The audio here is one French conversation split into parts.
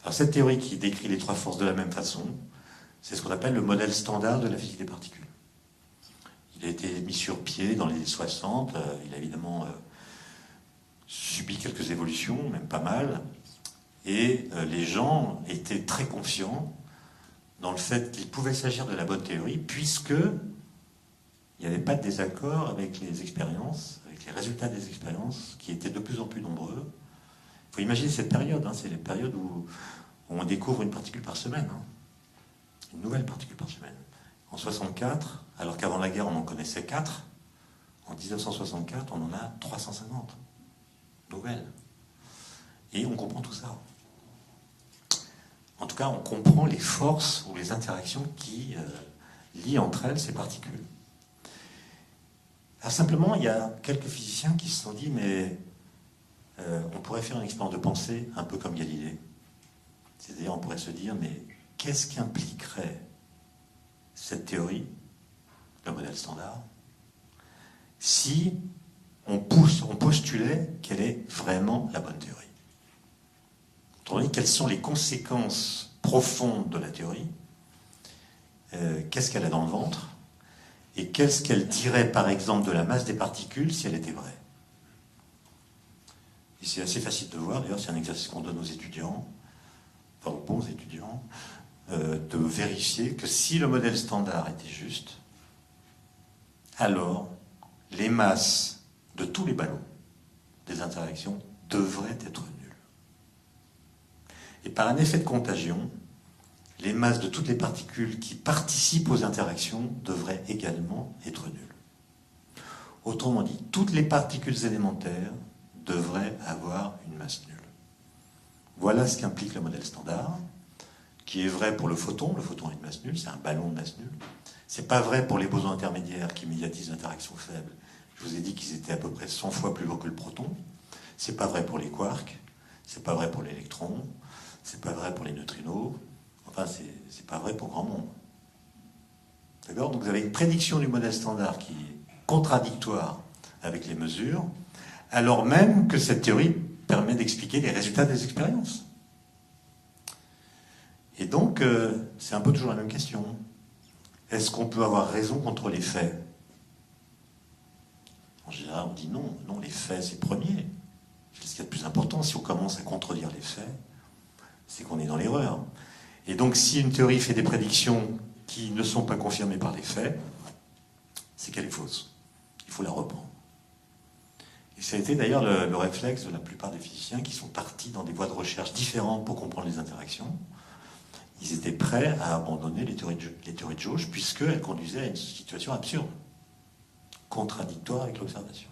Alors cette théorie qui décrit les trois forces de la même façon, c'est ce qu'on appelle le modèle standard de la physique des particules. Il a été mis sur pied dans les années 60, il a évidemment subi quelques évolutions, même pas mal, et les gens étaient très confiants dans le fait qu'il pouvait s'agir de la bonne théorie, puisque il n'y avait pas de désaccord avec les expériences, avec les résultats des expériences, qui étaient de plus en plus nombreux. Il faut imaginer cette période, hein, c'est les périodes où on découvre une particule par semaine, hein, une nouvelle particule par semaine. En 64, alors qu'avant la guerre on en connaissait 4, en 1964 on en a 350 nouvelles. Et on comprend tout ça. En tout cas, on comprend les forces ou les interactions qui lient entre elles ces particules. Alors simplement, il y a quelques physiciens qui se sont dit, mais on pourrait faire une expérience de pensée un peu comme Galilée. C'est-à-dire, on pourrait se dire, mais qu'est-ce qu'impliquerait cette théorie, le modèle standard, si on postulait qu'elle est vraiment la bonne théorie? Autrement dit, quelles sont les conséquences profondes de la théorie? Qu'est-ce qu'elle a dans le ventre? Et qu'est-ce qu'elle dirait, par exemple, de la masse des particules si elle était vraie? Et c'est assez facile de voir, d'ailleurs, c'est un exercice qu'on donne aux étudiants, enfin aux bons étudiants, de vérifier que si le modèle standard était juste, alors les masses de tous les ballons des interactions devraient être nulles. Et par un effet de contagion, les masses de toutes les particules qui participent aux interactions devraient également être nulles. Autrement dit, toutes les particules élémentaires devraient avoir une masse nulle. Voilà ce qu'implique le modèle standard, qui est vrai pour le photon. Le photon a une masse nulle, c'est un ballon de masse nulle. C'est pas vrai pour les bosons intermédiaires qui médiatisent l'interaction faible. Je vous ai dit qu'ils étaient à peu près 100 fois plus lourds que le proton. C'est pas vrai pour les quarks, c'est pas vrai pour l'électron, c'est pas vrai pour les neutrinos. Enfin, c'est pas vrai pour grand monde. D'accord? Donc vous avez une prédiction du modèle standard qui est contradictoire avec les mesures, alors même que cette théorie permet d'expliquer les résultats des expériences. Et donc, c'est un peu toujours la même question. Est-ce qu'on peut avoir raison contre les faits? En général, on dit non. Non, les faits, c'est premier. C'est ce qu'il y a de plus important. Si on commence à contredire les faits, c'est qu'on est dans l'erreur. Et donc, si une théorie fait des prédictions qui ne sont pas confirmées par les faits, c'est qu'elle est fausse. Il faut la reprendre. Et ça a été d'ailleurs le réflexe de la plupart des physiciens qui sont partis dans des voies de recherche différentes pour comprendre les interactions. Ils étaient prêts à abandonner les théories de jauge, puisqu'elles conduisaient à une situation absurde, contradictoire avec l'observation.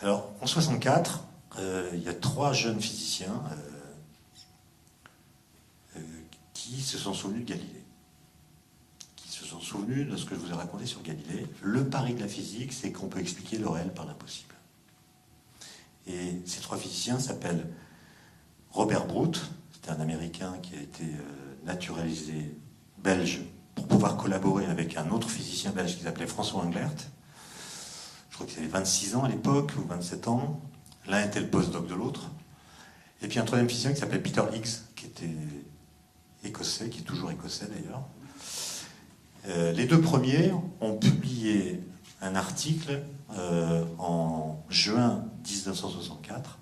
Alors, en 64, il y a 3 jeunes physiciens qui se sont souvenus de Galilée, qui se sont souvenus de ce que je vous ai raconté sur Galilée. Le pari de la physique, c'est qu'on peut expliquer le réel par l'impossible. Et ces 3 physiciens s'appellent Robert Brout, c'était un Américain qui a été naturalisé belge pour pouvoir collaborer avec un autre physicien belge qui s'appelait François Englert. Je crois qu'il avait 26 ans à l'époque, ou 27 ans. L'un était le postdoc de l'autre. Et puis un troisième physicien qui s'appelait Peter Higgs, qui était écossais, qui est toujours écossais d'ailleurs. Les 2 premiers ont publié un article en juin 1964.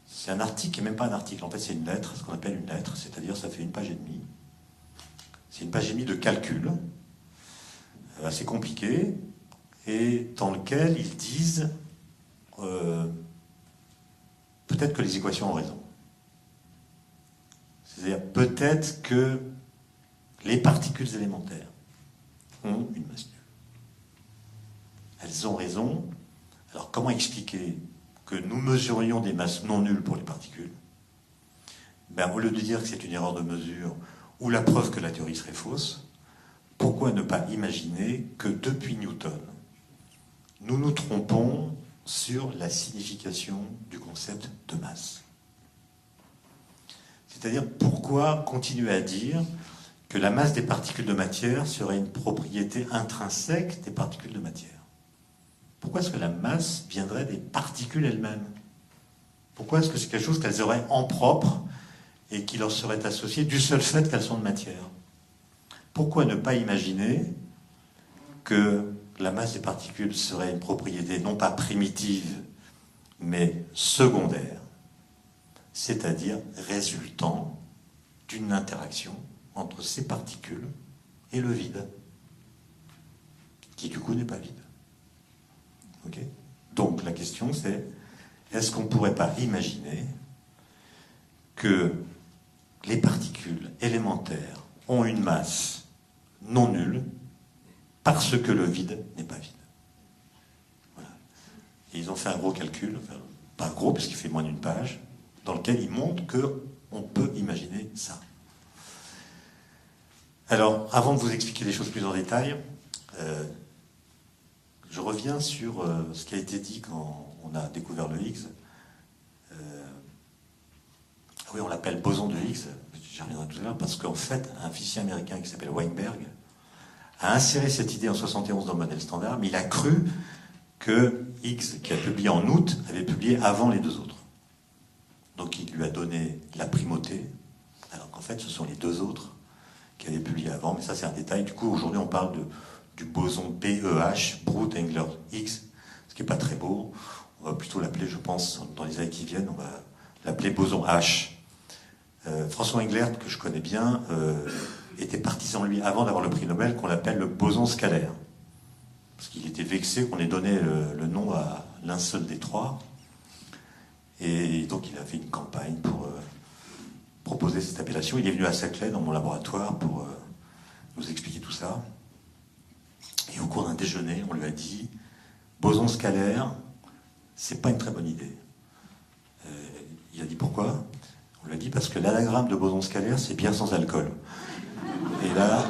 C'est un article qui n'est même pas un article, en fait c'est une lettre, ce qu'on appelle une lettre, c'est-à-dire ça fait 1 page et demie. C'est 1 page et demie de calcul, assez compliqué, et dans lequel ils disent peut-être que les équations ont raison. C'est-à-dire peut-être que les particules élémentaires ont une masse nulle. Elles ont raison. Alors comment expliquer que nous mesurions des masses non nulles pour les particules? Au lieu de dire que c'est une erreur de mesure ou la preuve que la théorie serait fausse, pourquoi ne pas imaginer que depuis Newton, nous nous trompons sur la signification du concept de masse? C'est-à-dire, pourquoi continuer à dire que la masse des particules de matière serait une propriété intrinsèque des particules de matière? Pourquoi est-ce que la masse viendrait des particules elles-mêmes Pourquoi est-ce que c'est quelque chose qu'elles auraient en propre et qui leur serait associé du seul fait qu'elles sont de matière? Pourquoi ne pas imaginer que la masse des particules serait une propriété non pas primitive, mais secondaire, c'est-à-dire résultant d'une interaction entre ces particules et le vide, qui du coup n'est pas vide. Okay. Donc la question c'est, est-ce qu'on ne pourrait pas imaginer que les particules élémentaires ont une masse non nulle parce que le vide n'est pas vide? Voilà. Et ils ont fait un gros calcul, enfin, pas gros parce qu'il fait moins d'une page, dans lequel ils montrent qu'on peut imaginer ça. Alors, avant de vous expliquer les choses plus en détail, je reviens sur ce qui a été dit quand on a découvert le Higgs. Oui, on l'appelle boson de Higgs, j'y reviendrai tout à l'heure, parce qu'en fait, un physicien américain qui s'appelle Weinberg a inséré cette idée en 71 dans le modèle standard, mais il a cru que Higgs, qui a publié en août, avait publié avant les deux autres. Donc il lui a donné la primauté, alors qu'en fait, ce sont les deux autres qui avaient publié avant, mais ça c'est un détail. Du coup, aujourd'hui, on parle du boson BEH, Brout-Englert-Higgs, ce qui n'est pas très beau. On va plutôt l'appeler, je pense, dans les années qui viennent, on va l'appeler boson H. François Englert, que je connais bien, était partisan, lui, avant d'avoir le prix Nobel, qu'on l'appelle le boson scalaire. Parce qu'il était vexé qu'on ait donné le nom à l'un seul des trois. Et donc il a fait une campagne pour proposer cette appellation. Il est venu à Saclay, dans mon laboratoire, pour nous expliquer tout ça. Et au cours d'un déjeuner, on lui a dit « Boson scalaire, c'est pas une très bonne idée. » Il a dit « Pourquoi ?» On lui a dit « Parce que l'anagramme de boson scalaire, c'est bière sans alcool. » Et là,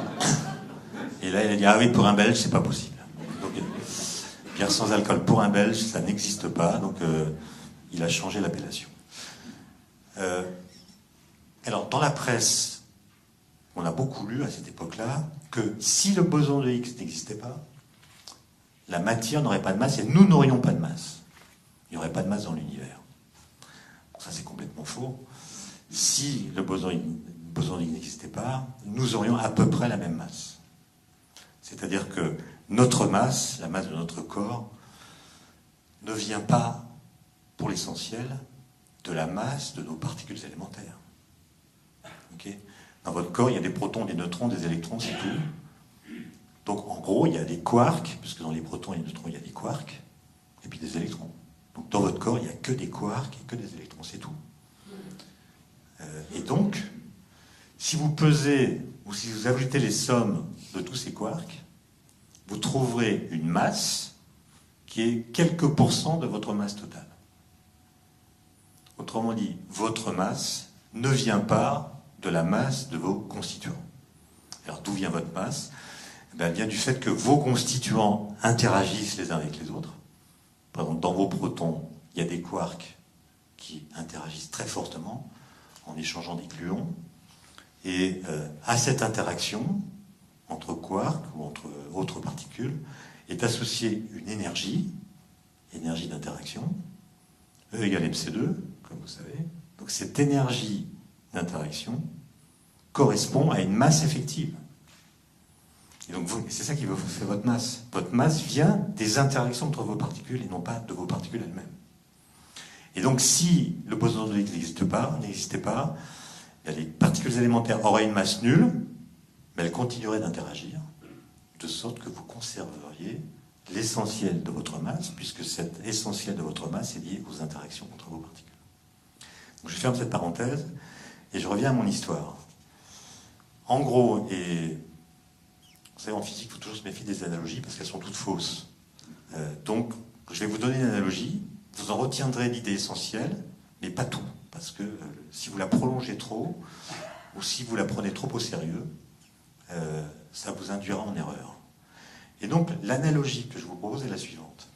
il a dit « Ah oui, pour un Belge, c'est pas possible. » Donc, bière sans alcool pour un Belge, ça n'existe pas. Donc, il a changé l'appellation. Alors, dans la presse, on a beaucoup lu à cette époque-là que si le boson de Higgs n'existait pas, la matière n'aurait pas de masse et nous n'aurions pas de masse. Il n'y aurait pas de masse dans l'univers. Bon, ça, c'est complètement faux. Si le boson de Higgs n'existait pas, nous aurions à peu près la même masse. C'est-à-dire que notre masse, la masse de notre corps, ne vient pas, pour l'essentiel, de la masse de nos particules élémentaires. Okay. Dans votre corps, il y a des protons, des neutrons, des électrons, c'est tout. Donc, en gros, il y a des quarks, puisque dans les protons et les neutrons, il y a des quarks, et puis des électrons. Donc, dans votre corps, il n'y a que des quarks et que des électrons, c'est tout. Et donc, si vous pesez, ou si vous ajoutez les sommes de tous ces quarks, vous trouverez une masse qui est quelques pourcents de votre masse totale. Autrement dit, votre masse ne vient pas de la masse de vos constituants. Alors d'où vient votre masse? Elle vient du fait que vos constituants interagissent les uns avec les autres. Par exemple, dans vos protons, il y a des quarks qui interagissent très fortement en échangeant des gluons. Et à cette interaction entre quarks ou entre autres particules est associée une énergie d'interaction, E égale MC2, comme vous savez. Donc cette énergie d'interaction correspond à une masse effective. Et donc c'est ça qui vous fait votre masse. Votre masse vient des interactions entre vos particules et non pas de vos particules elles-mêmes. Et donc si le boson de Higgs n'existait pas, les particules élémentaires auraient une masse nulle, mais elles continueraient d'interagir, de sorte que vous conserveriez l'essentiel de votre masse, puisque cet essentiel de votre masse est lié aux interactions entre vos particules. Donc je ferme cette parenthèse et je reviens à mon histoire. En gros, et vous savez, en physique, il faut toujours se méfier des analogies parce qu'elles sont toutes fausses. Donc, je vais vous donner une analogie, vous en retiendrez l'idée essentielle, mais pas tout, parce que si vous la prolongez trop, ou si vous la prenez trop au sérieux, ça vous induira en erreur. Et donc, l'analogie que je vous propose est la suivante.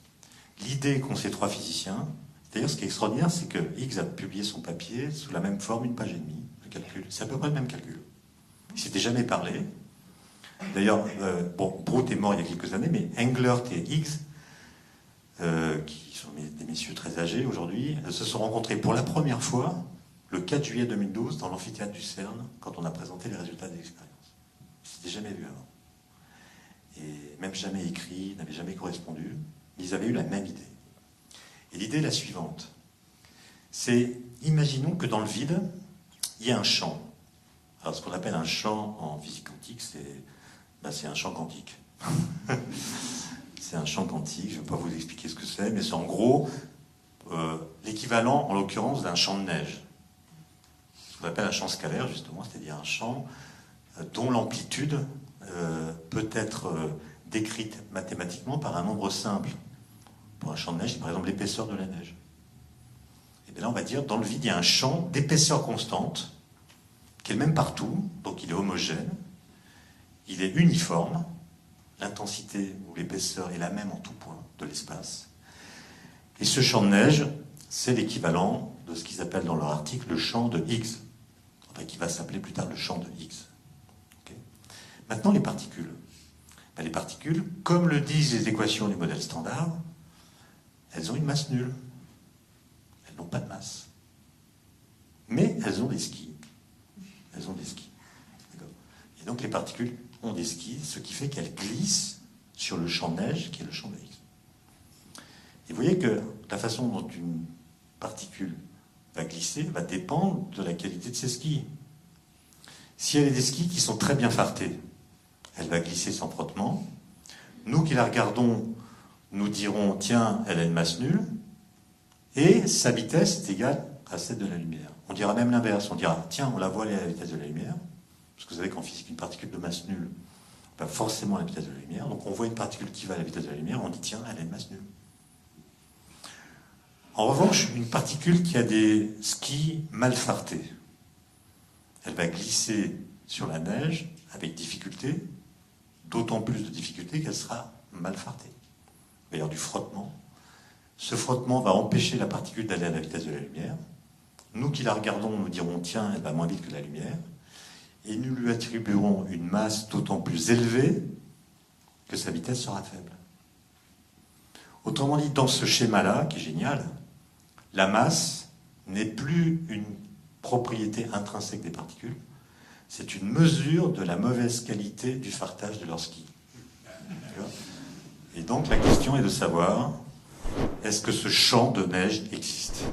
L'idée qu'ont ces trois physiciens, d'ailleurs, ce qui est extraordinaire, c'est que Higgs a publié son papier sous la même forme, une page et demie de calcul. C'est à peu près le même calcul. Il ne s'était jamais parlé. D'ailleurs, Brout est mort il y a quelques années, mais Englert et Higgs qui sont des messieurs très âgés aujourd'hui, se sont rencontrés pour la première fois le 4 juillet 2012 dans l'amphithéâtre du CERN, quand on a présenté les résultats des expériences. Ils n'étaient jamais vus avant. Et même jamais écrit, n'avaient jamais correspondu, mais ils avaient eu la même idée. Et l'idée est la suivante. C'est, imaginons que dans le vide, il y a un champ. Alors ce qu'on appelle un champ en physique quantique, c'est un champ quantique. C'est un champ quantique, je ne vais pas vous expliquer ce que c'est, mais c'est en gros l'équivalent, en l'occurrence, d'un champ de neige. Ce qu'on appelle un champ scalaire, justement, c'est-à-dire un champ dont l'amplitude peut être décrite mathématiquement par un nombre simple. Pour un champ de neige, c'est par exemple l'épaisseur de la neige. Et bien là, on va dire, dans le vide, il y a un champ d'épaisseur constante, qui est le même partout, donc il est homogène, il est uniforme, l'intensité ou l'épaisseur est la même en tout point de l'espace. Et ce champ de neige, c'est l'équivalent de ce qu'ils appellent dans leur article le champ de Higgs, enfin qui va s'appeler plus tard le champ de Higgs. Okay. Maintenant, les particules. Ben, les particules, comme le disent les équations du modèle standard, elles ont une masse nulle. Elles n'ont pas de masse. Mais elles ont des skis. Elles ont des skis. Et donc les particules ont des skis, ce qui fait qu'elles glissent sur le champ de neige qui est le champ de Higgs. Et vous voyez que la façon dont une particule va glisser va dépendre de la qualité de ses skis. Si elle a des skis qui sont très bien fartés, elle va glisser sans frottement. Nous qui la regardons, nous dirons, tiens, elle a une masse nulle, et sa vitesse est égale à celle de la lumière. On dira même l'inverse, on dira, tiens, on la voit aller à la vitesse de la lumière, parce que vous savez qu'en physique, une particule de masse nulle va forcément à la vitesse de la lumière, donc on voit une particule qui va à la vitesse de la lumière, on dit, tiens, elle a une masse nulle. En revanche, une particule qui a des skis mal fartés, elle va glisser sur la neige avec difficulté, d'autant plus de difficulté qu'elle sera mal fartée. Il va y avoir du frottement. Ce frottement va empêcher la particule d'aller à la vitesse de la lumière. Nous qui la regardons, nous dirons, tiens, elle va moins vite que la lumière. Et nous lui attribuerons une masse d'autant plus élevée que sa vitesse sera faible. Autrement dit, dans ce schéma-là, qui est génial, la masse n'est plus une propriété intrinsèque des particules, c'est une mesure de la mauvaise qualité du fartage de leur ski. Et donc la question est de savoir, est-ce que ce champ de neige existe ?